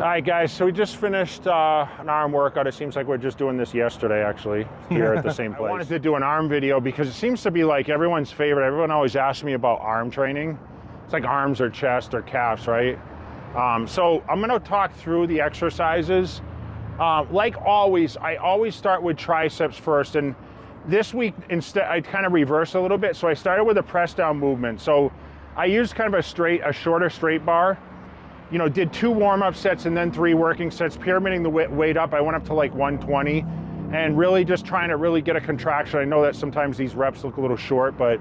All right, guys, so we just finished an arm workout. It seems like we're just doing this yesterday, actually, here at the same place. I wanted to do an arm video because it seems to be like everyone's favorite. Everyone always asks me about arm training. It's like arms or chest or calves, right? So I'm gonna talk through the exercises. Like always, I always start with triceps first, and this week instead I kind of reverse a little bit. So I started with a press down movement. So I used kind of a shorter straight bar. You know, did 2 warm-up sets and then 3 working sets, pyramiding the weight up. I went up to like 120 and really just trying to really get a contraction. I know that sometimes these reps look a little short, but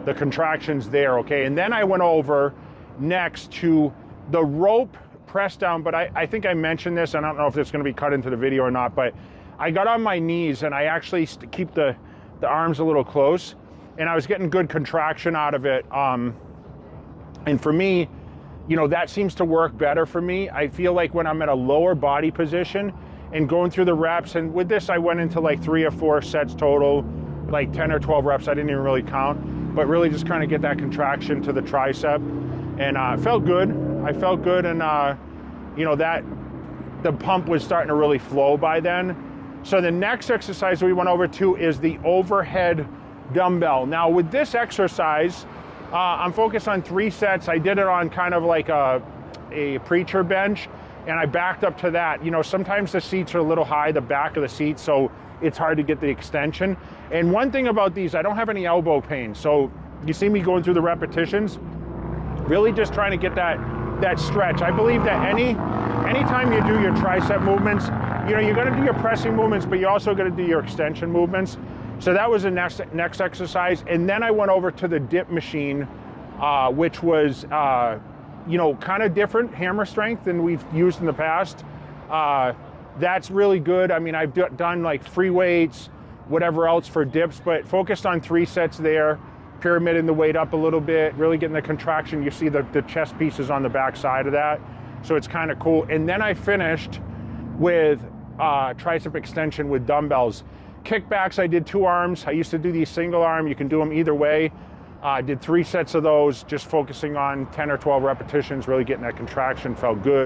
the contraction's there, okay? And then I went over next to the rope press down, but I think I mentioned this. I don't know if it's gonna be cut into the video or not, but I got on my knees and I actually keep the arms a little close, and I was getting good contraction out of it. And for me, you know, that seems to work better for me. I feel like when I'm at a lower body position and going through the reps, and with this I went into like 3 or 4 sets total, like 10 or 12 reps, I didn't even really count, but really just kind of get that contraction to the tricep. And it felt good. I felt good, and you know, that the pump was starting to really flow by then. So the next exercise we went over to is the overhead dumbbell. Now with this exercise, I'm focused on 3 sets. I did it on kind of like a preacher bench, and I backed up to that. You know, sometimes the seats are a little high, the back of the seat, so it's hard to get the extension. And one thing about these, I don't have any elbow pain. So you see me going through the repetitions, really just trying to get that stretch. I believe that anytime you do your tricep movements, you know, you're gonna do your pressing movements, but you're also gonna do your extension movements. So that was the next exercise. And then I went over to the dip machine, which was, you know, kind of different hammer strength than we've used in the past. That's really good. I mean, I've done like free weights, whatever else for dips, but focused on 3 sets there, pyramiding the weight up a little bit, really getting the contraction. You see the chest pieces on the back side of that. So it's kind of cool. And then I finished with tricep extension with dumbbells. Kickbacks, I did 2 arms. I used to do these single arm. You can do them either way. I did 3 sets of those, just focusing on 10 or 12 repetitions, really getting that contraction, felt good.